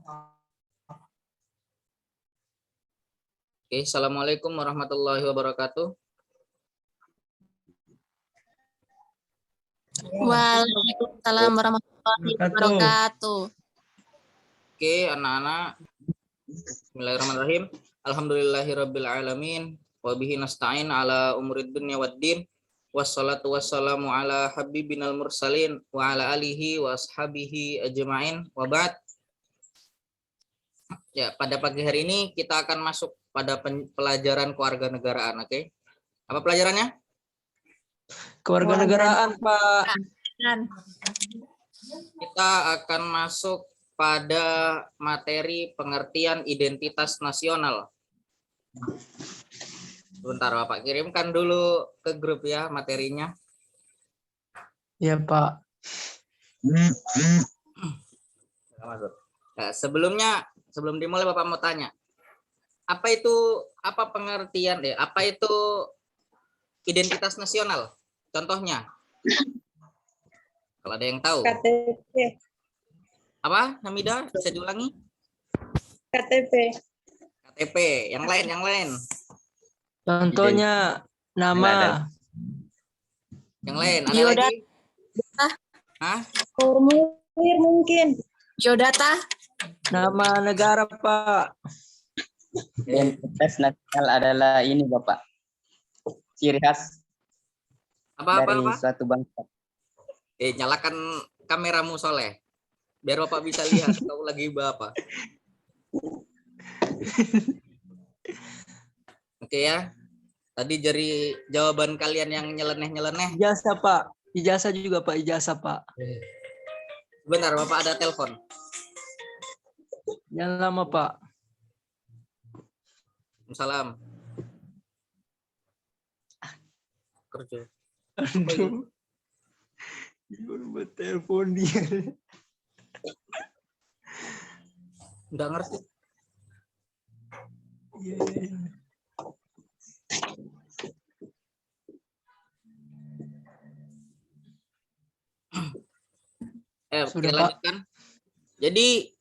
Oke, assalamualaikum warahmatullahi wabarakatuh. Waalaikumsalam warahmatullahi wabarakatuh. Oke, anak-anak. Bismillahirrahmanirrahim. Alhamdulillahirabbil alamin. Wa bihi nasta'in ala umurid dunya waddin. Wassalatu wassalamu ala habibinal mursalin wa ala alihi wa ashabihi ajma'in. Wa ba'd. Ya, pada pagi hari ini kita akan masuk pada pelajaran kewarganegaraan, oke? Apa pelajarannya? Kewarganegaraan, Pak. Kita akan masuk pada materi pengertian identitas nasional. Sebentar, Bapak kirimkan dulu ke grup ya materinya. Ya, Pak. Nah, sebelum dimulai Bapak mau tanya. Apa pengertian apa itu identitas nasional? Contohnya. Kalau ada yang tahu. KTP. Apa, Hamida? Bisa diulangi? KTP. KTP. Yang lain. Contohnya nama. Yang lain. Ada Biodata. lagi? Hah? Formulir mungkin. Biodata. Nama negara, Pak. Identitas nasional adalah ini, Bapak. Ciri khas dari suatu bangsa. Nyalakan kameramu, Soleh. Biar Bapak bisa lihat tahu lagi Bapak. Oke ya. Tadi dari jawaban kalian yang nyeleneh-nyeleneh. Ijazah, Pak. Ijazah juga, Pak. Ijazah, Pak. Bentar, Bapak ada telepon. Yang lama, Pak. Salam. Kerja. Aduh. Buat telepon dia. Nggak ngerti. Kita lanjutkan. Jadi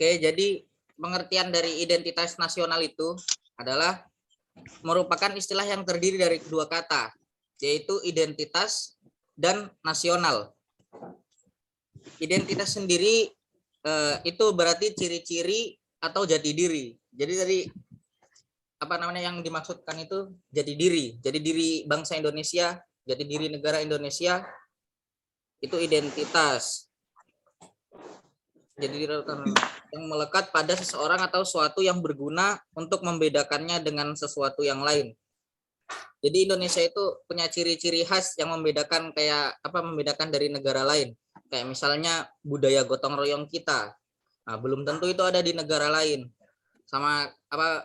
jadi pengertian dari identitas nasional itu adalah merupakan istilah yang terdiri dari dua kata, yaitu identitas dan nasional. Identitas sendiri itu berarti ciri-ciri atau jati diri. Jadi dari yang dimaksudkan itu jati diri bangsa Indonesia, jati diri negara Indonesia itu identitas. Jadi yang melekat pada seseorang atau suatu yang berguna untuk membedakannya dengan sesuatu yang lain. Jadi Indonesia itu punya ciri-ciri khas yang membedakan membedakan dari negara lain. Kayak misalnya budaya gotong royong kita. Nah, belum tentu itu ada di negara lain. Sama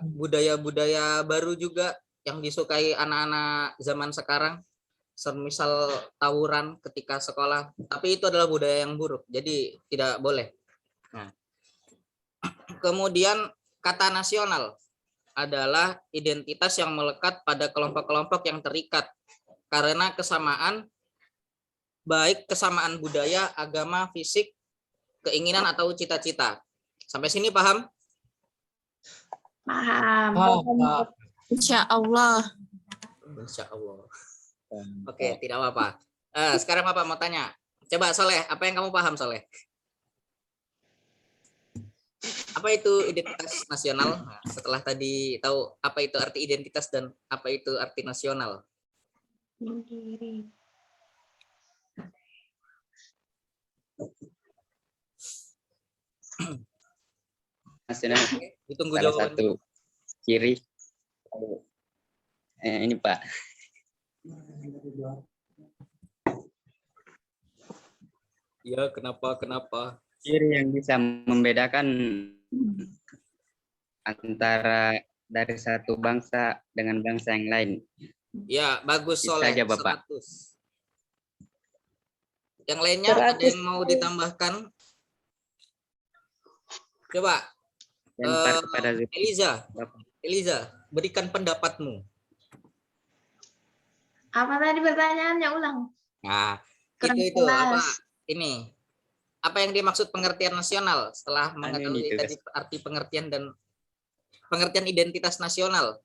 budaya-budaya baru juga yang disukai anak-anak zaman sekarang. Semisal tawuran ketika sekolah, tapi itu adalah budaya yang buruk. Jadi tidak boleh. Nah, kemudian kata nasional adalah identitas yang melekat pada kelompok-kelompok yang terikat karena kesamaan, baik kesamaan budaya, agama, fisik, keinginan atau cita-cita. Sampai sini paham? Paham. Insya Allah. Oke, tidak apa-apa. Sekarang Bapak mau tanya. Coba Soleh, apa yang kamu paham, Soleh? Apa itu identitas nasional? Nah, setelah tadi tahu apa itu arti identitas dan apa itu arti nasional. Nasional Ditunggu salah jawaban. satu ciri. Ini, Pak. Ya, kenapa? Ciri yang bisa membedakan antara dari satu bangsa dengan bangsa yang lain. Ya, bagus Soleh. Bisa aja, Bapak. 100. Yang lainnya ada yang mau ditambahkan? Coba. Kepada Eliza, berikan pendapatmu. Apa tadi pertanyaannya, ulang? Nah, Kurang itu apa jelas. ini? Apa yang dimaksud pengertian nasional setelah mengetahui ini tadi arti pengertian dan pengertian identitas nasional?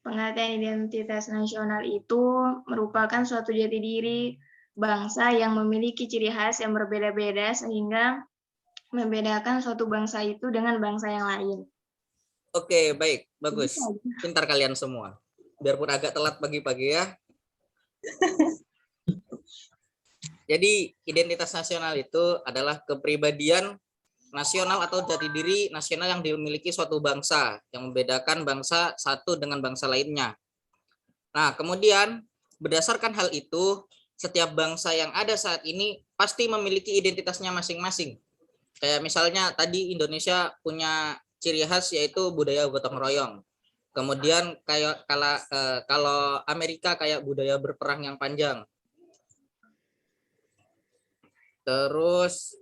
Pengertian identitas nasional itu merupakan suatu jati diri bangsa yang memiliki ciri khas yang berbeda-beda sehingga membedakan suatu bangsa itu dengan bangsa yang lain. Oke, baik, bagus. Gitu aja. Pintar kalian semua. Biarpun agak telat pagi-pagi ya. Jadi identitas nasional itu adalah kepribadian nasional atau jati diri nasional yang dimiliki suatu bangsa yang membedakan bangsa satu dengan bangsa lainnya. Nah, kemudian berdasarkan hal itu, setiap bangsa yang ada saat ini pasti memiliki identitasnya masing-masing. Kayak misalnya tadi Indonesia punya ciri khas yaitu budaya gotong royong. Kemudian kayak kalau Amerika kayak budaya berperang yang panjang. Terus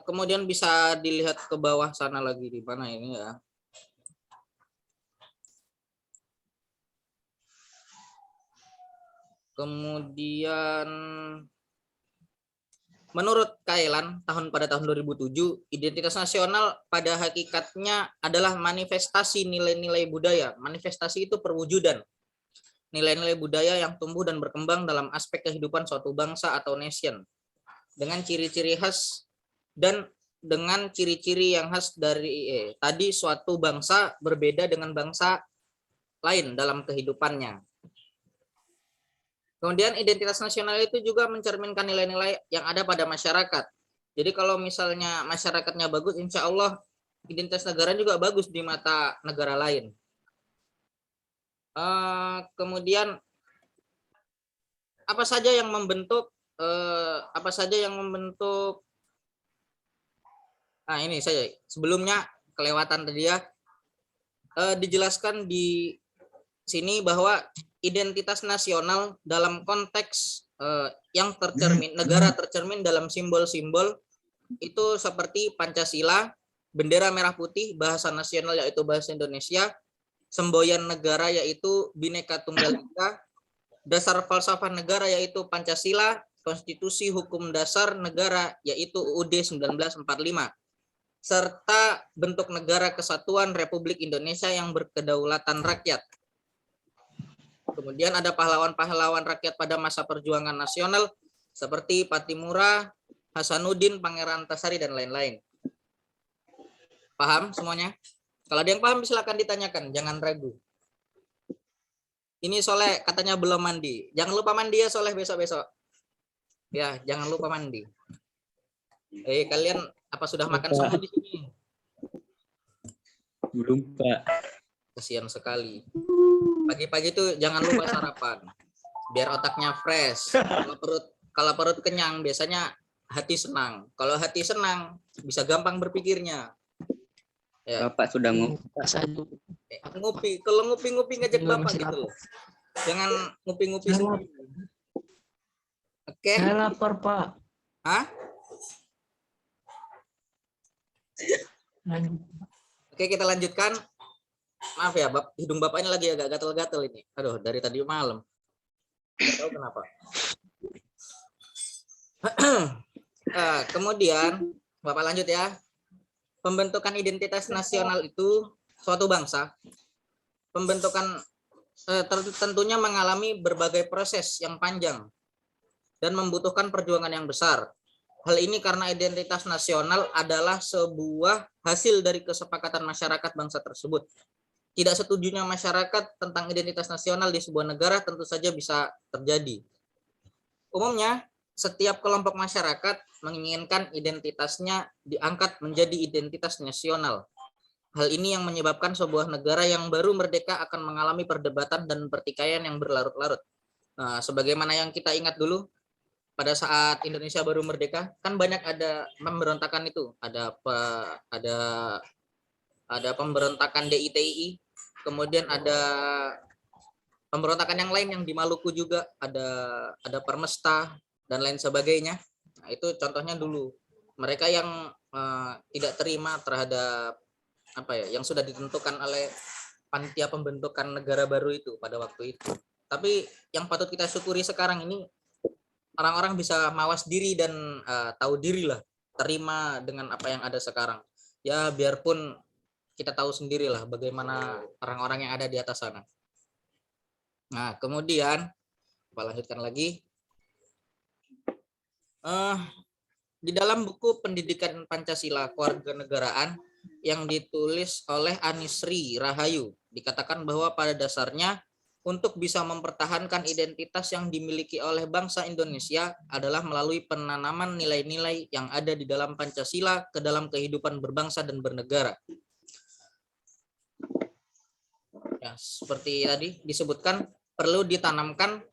kemudian bisa dilihat ke bawah sana lagi di mana ini ya. Kemudian menurut Kailan pada tahun 2007, identitas nasional pada hakikatnya adalah manifestasi nilai-nilai budaya. Manifestasi itu perwujudan. Nilai-nilai budaya yang tumbuh dan berkembang dalam aspek kehidupan suatu bangsa atau nation. Dengan ciri-ciri khas dan dengan ciri-ciri yang khas dari tadi suatu bangsa berbeda dengan bangsa lain dalam kehidupannya. Kemudian identitas nasional itu juga mencerminkan nilai-nilai yang ada pada masyarakat. Jadi kalau misalnya masyarakatnya bagus, insya Allah identitas negara juga bagus di mata negara lain. Kemudian apa saja yang membentuk nah ini saya sebelumnya kelewatan tadi ya, dijelaskan di sini bahwa identitas nasional dalam konteks yang tercermin negara tercermin dalam simbol-simbol itu seperti Pancasila, bendera merah putih, bahasa nasional yaitu bahasa Indonesia, semboyan negara yaitu Bhinneka Tunggal Ika, dasar falsafah negara yaitu Pancasila, konstitusi hukum dasar negara yaitu UUD 1945, serta bentuk negara kesatuan Republik Indonesia yang berkedaulatan rakyat. Kemudian ada pahlawan-pahlawan rakyat pada masa perjuangan nasional seperti Patimura, Hasanuddin, Pangeran Antasari, dan lain-lain. Paham semuanya? Kalau ada yang paham silakan ditanyakan, jangan ragu. Ini Soleh katanya belum mandi. Jangan lupa mandi ya Soleh besok-besok. Ya, jangan lupa mandi. Kalian apa sudah makan semua di sini? Belum, Pak. Kasihan sekali. Pagi-pagi itu jangan lupa sarapan. Biar otaknya fresh. Kalau perut kenyang biasanya hati senang. Kalau hati senang bisa gampang berpikirnya. Ya. Bapak sudah Ngopi. Kalau ngopi-ngopi ngajak Bapak gitu loh. Jangan ngopi-ngopi sendiri. Oke. Saya lapar, Pak. Hah? Oke, kita lanjutkan. Maaf ya, hidung Bapak ini lagi agak gatel-gatel ini. Aduh, dari tadi malam. Nggak tahu kenapa. Kemudian, Bapak lanjut ya. Pembentukan identitas nasional itu suatu bangsa. Pembentukan tentunya mengalami berbagai proses yang panjang dan membutuhkan perjuangan yang besar. Hal ini karena identitas nasional adalah sebuah hasil dari kesepakatan masyarakat bangsa tersebut. Tidak setujunya masyarakat tentang identitas nasional di sebuah negara tentu saja bisa terjadi. Umumnya, setiap kelompok masyarakat menginginkan identitasnya diangkat menjadi identitas nasional. Hal ini yang menyebabkan sebuah negara yang baru merdeka akan mengalami perdebatan dan pertikaian yang berlarut-larut. Nah, sebagaimana yang kita ingat dulu, pada saat Indonesia baru merdeka, kan banyak ada pemberontakan itu. Ada pemberontakan DITI, kemudian ada pemberontakan yang lain yang di Maluku juga, ada Permesta, dan lain sebagainya. Nah, itu contohnya dulu. Mereka yang tidak terima terhadap yang sudah ditentukan oleh panitia pembentukan negara baru itu pada waktu itu. Tapi yang patut kita syukuri sekarang ini orang-orang bisa mawas diri dan tahu diri lah, terima dengan apa yang ada sekarang. Ya biarpun kita tahu sendirilah bagaimana orang-orang yang ada di atas sana. Nah, kemudian kita lanjutkan lagi. Di dalam buku Pendidikan Pancasila Kewarganegaraan yang ditulis oleh Anisri Rahayu, dikatakan bahwa pada dasarnya untuk bisa mempertahankan identitas yang dimiliki oleh bangsa Indonesia adalah melalui penanaman nilai-nilai yang ada di dalam Pancasila ke dalam kehidupan berbangsa dan bernegara. Ya, seperti tadi disebutkan, perlu ditanamkan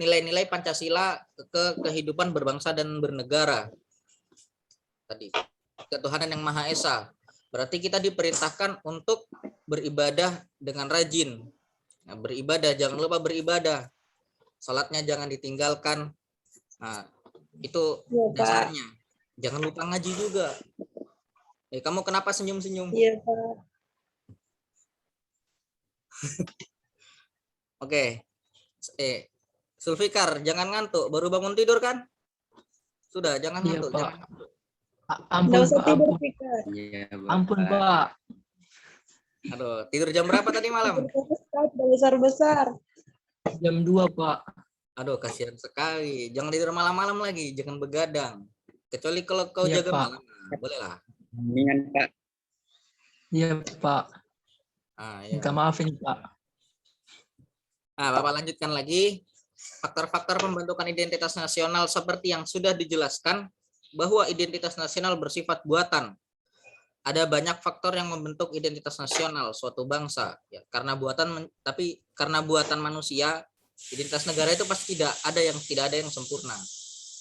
nilai-nilai Pancasila ke kehidupan berbangsa dan bernegara. Tadi, ketuhanan yang Maha Esa. Berarti kita diperintahkan untuk beribadah dengan rajin. Nah, beribadah, jangan lupa beribadah. Salatnya jangan ditinggalkan. Nah, itu Iya, Pak. dasarnya. Jangan lupa ngaji juga. Kamu kenapa senyum-senyum? Iya, Pak. Oke. Sulfikar, jangan ngantuk. Baru bangun tidur kan? Sudah, jangan Iya, ngantuk. Pak. Jangan ngantuk. Ampun, Nggak usah Pak, tidur, ampun. Fikar. Iya, Ampun, Bapak. Pak. Aduh, tidur jam berapa tadi malam? Udah besar-besar. Jam 2, Pak. Aduh, kasihan sekali. Jangan tidur malam-malam lagi. Jangan begadang. Kecuali kalau kau Iya, jaga Pak. malam. Nah, boleh lah. Mendingan, Pak. Iya, Pak. Ya. Minta maaf ini, Pak. Nah, Bapak lanjutkan lagi. Faktor-faktor pembentukan identitas nasional seperti yang sudah dijelaskan bahwa identitas nasional bersifat buatan. Ada banyak faktor yang membentuk identitas nasional suatu bangsa. Ya, karena buatan manusia, identitas negara itu pasti tidak ada yang sempurna.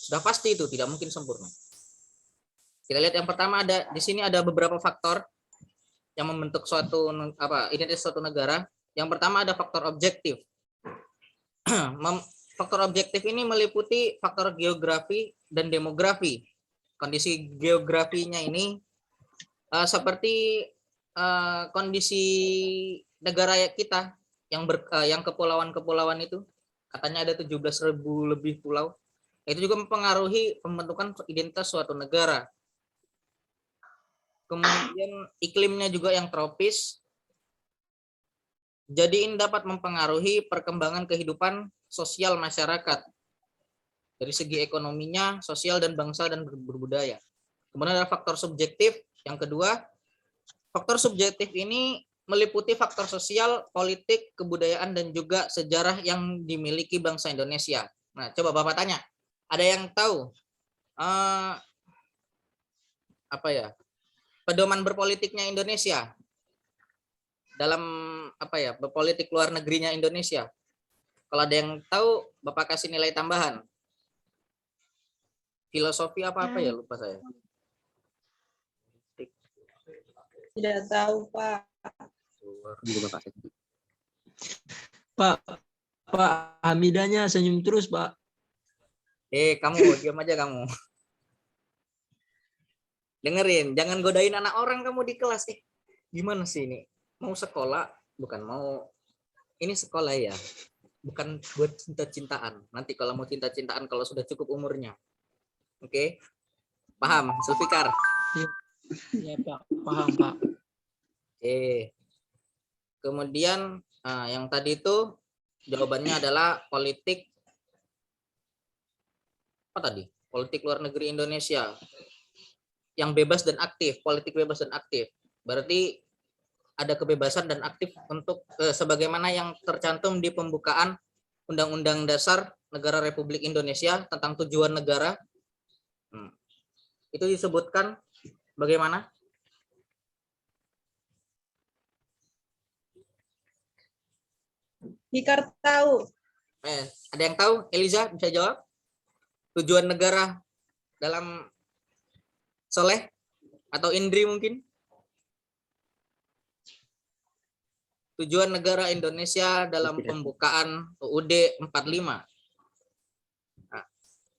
Sudah pasti itu tidak mungkin sempurna. Kita lihat yang pertama di sini ada beberapa faktor yang membentuk identitas suatu negara. Yang pertama ada faktor objektif. Faktor objektif ini meliputi faktor geografi dan demografi. Kondisi geografinya ini seperti kondisi negara kita yang kepulauan-kepulauan itu, katanya ada 17.000 lebih pulau. Itu juga mempengaruhi pembentukan identitas suatu negara. Kemudian iklimnya juga yang tropis. Jadi ini dapat mempengaruhi perkembangan kehidupan sosial masyarakat dari segi ekonominya, sosial dan bangsa dan berbudaya. Kemudian ada faktor subjektif. Yang kedua, faktor subjektif ini meliputi faktor sosial, politik, kebudayaan dan juga sejarah yang dimiliki bangsa Indonesia. Nah, coba Bapak tanya, ada yang tahu pedoman berpolitiknya Indonesia dalam berpolitik luar negerinya Indonesia? Kalau ada yang tahu, Bapak kasih nilai tambahan. Filosofi apa ya, lupa saya. Tidak tahu, Pak. Pak, Hamidanya senyum terus, Pak. Kamu diam aja kamu. Dengerin, jangan godain anak orang kamu di kelas. Gimana sih ini? Mau sekolah, bukan mau ini sekolah ya. Bukan buat cinta-cintaan. Nanti kalau mau cinta-cintaan kalau sudah cukup umurnya. Oke? Paham, Sulfikar? Iya, Pak. Paham, Pak. Kemudian yang tadi itu jawabannya adalah politik politik luar negeri Indonesia yang bebas dan aktif, politik bebas dan aktif. Berarti ada kebebasan dan aktif untuk sebagaimana yang tercantum di pembukaan Undang-Undang Dasar Negara Republik Indonesia tentang tujuan negara. Itu disebutkan bagaimana? Fikar tahu. Ada yang tahu? Eliza bisa jawab? Tujuan negara dalam Soleh atau Indri mungkin? Tujuan negara Indonesia dalam pembukaan UUD 45. Nah,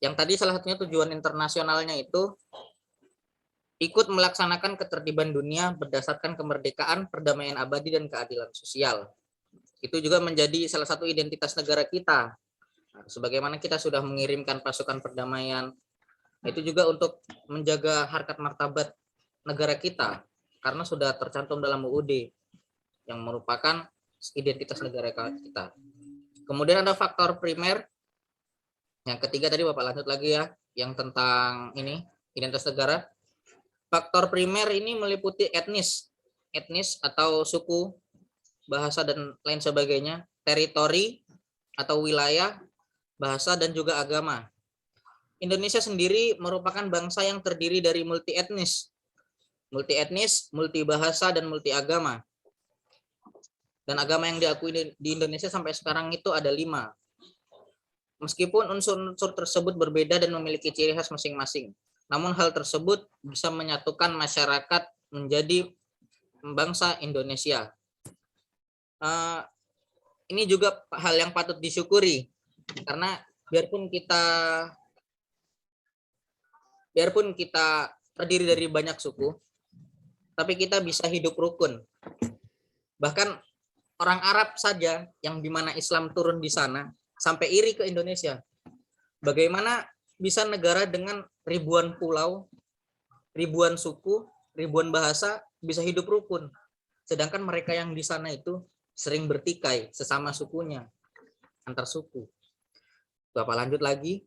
yang tadi salah satunya tujuan internasionalnya itu ikut melaksanakan ketertiban dunia berdasarkan kemerdekaan, perdamaian abadi, dan keadilan sosial. Itu juga menjadi salah satu identitas negara kita. Nah, sebagaimana kita sudah mengirimkan pasukan perdamaian, itu juga untuk menjaga harkat martabat negara kita, karena sudah tercantum dalam UUD yang merupakan identitas negara kita. Kemudian ada faktor primer. Yang ketiga tadi Bapak lanjut lagi ya, yang tentang ini identitas negara. Faktor primer ini meliputi etnis atau suku, bahasa, dan lain sebagainya, teritori atau wilayah, bahasa, dan juga agama. Indonesia sendiri merupakan bangsa yang terdiri dari multi etnis, multi bahasa, dan multi agama. Dan agama yang diakui di Indonesia sampai sekarang itu ada 5. Meskipun unsur-unsur tersebut berbeda dan memiliki ciri khas masing-masing, namun hal tersebut bisa menyatukan masyarakat menjadi bangsa Indonesia. Ini juga hal yang patut disyukuri, karena biarpun kita terdiri dari banyak suku, tapi kita bisa hidup rukun. Bahkan orang Arab saja yang dimana Islam turun di sana sampai iri ke Indonesia. Bagaimana bisa negara dengan ribuan pulau, ribuan suku, ribuan bahasa bisa hidup rukun, sedangkan mereka yang di sana itu sering bertikai sesama sukunya, antar suku. Bapak lanjut lagi.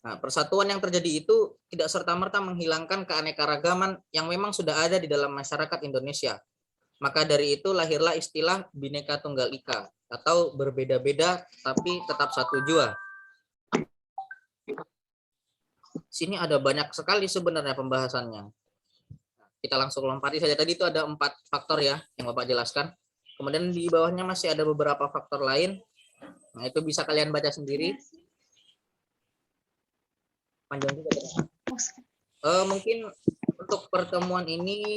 Nah, persatuan yang terjadi itu tidak serta-merta menghilangkan keanekaragaman yang memang sudah ada di dalam masyarakat Indonesia. Maka dari itu lahirlah istilah Bhinneka Tunggal Ika, atau berbeda-beda tapi tetap satu jua. Sini ada banyak sekali sebenarnya pembahasannya. Kita langsung lompati saja. Tadi itu ada 4 faktor ya yang Bapak jelaskan. Kemudian di bawahnya masih ada beberapa faktor lain. Nah, itu bisa kalian baca sendiri. Panjang juga. Mungkin untuk pertemuan ini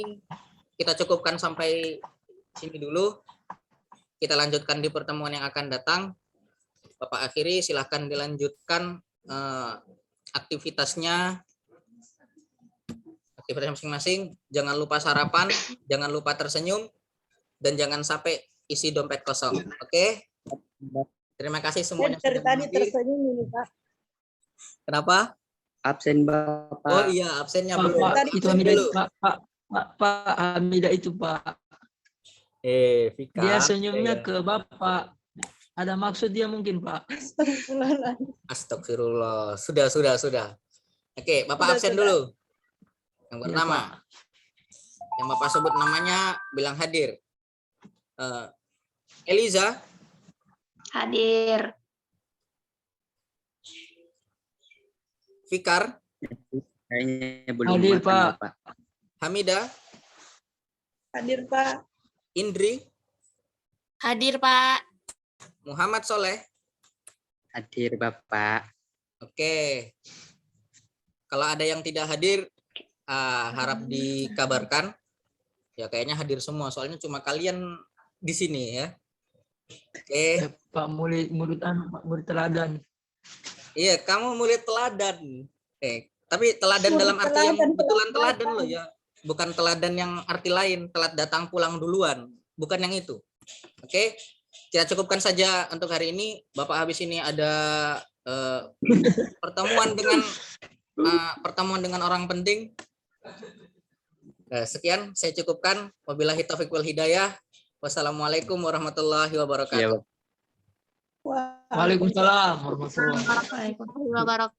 kita cukupkan sampai sini dulu. Kita lanjutkan di pertemuan yang akan datang. Bapak akhiri, silahkan dilanjutkan aktivitasnya masing-masing. Jangan lupa sarapan, jangan lupa tersenyum, dan jangan sampai isi dompet kosong. Oke? Terima kasih semuanya. Dari tadi tersenyum ini, Pak. Kenapa? Absen Bapak. Oh iya, absennya belum. Pak, itu Hamidah itu, Pak Hamidah itu, Pak. Vika. Dia senyumnya ke Bapak. Ada maksud dia mungkin, Pak. Astagfirullah. Sudah. Oke, Bapak absen dulu. Yang pertama. Yang Bapak sebut namanya bilang hadir. Eliza. Hadir. Fikar. Kayaknya belum Hadir, makan, Pak. Bapak. Hamida. Hadir, Pak. Indri. Hadir, Pak. Muhammad Soleh. Hadir Bapak. Oke. Kalau ada yang tidak hadir, harap dikabarkan. Ya kayaknya hadir semua, soalnya cuma kalian di sini ya. Oke. Pak murid teladan. Iya, kamu murid teladan. Tapi teladan dalam arti yang betulan teladan loh ya. Bukan teladan yang arti lain, telat datang pulang duluan. Bukan yang itu. Oke. Kita cukupkan saja untuk hari ini. Bapak habis ini ada pertemuan dengan orang penting. Sekian saya cukupkan. Wabillahi taufiq wal hidayah. Wassalamualaikum warahmatullahi wabarakatuh. Ya, Bapak. Waalaikumsalam warahmatullahi wabarakatuh. Waalaikumsalam warahmatullahi wabarakatuh.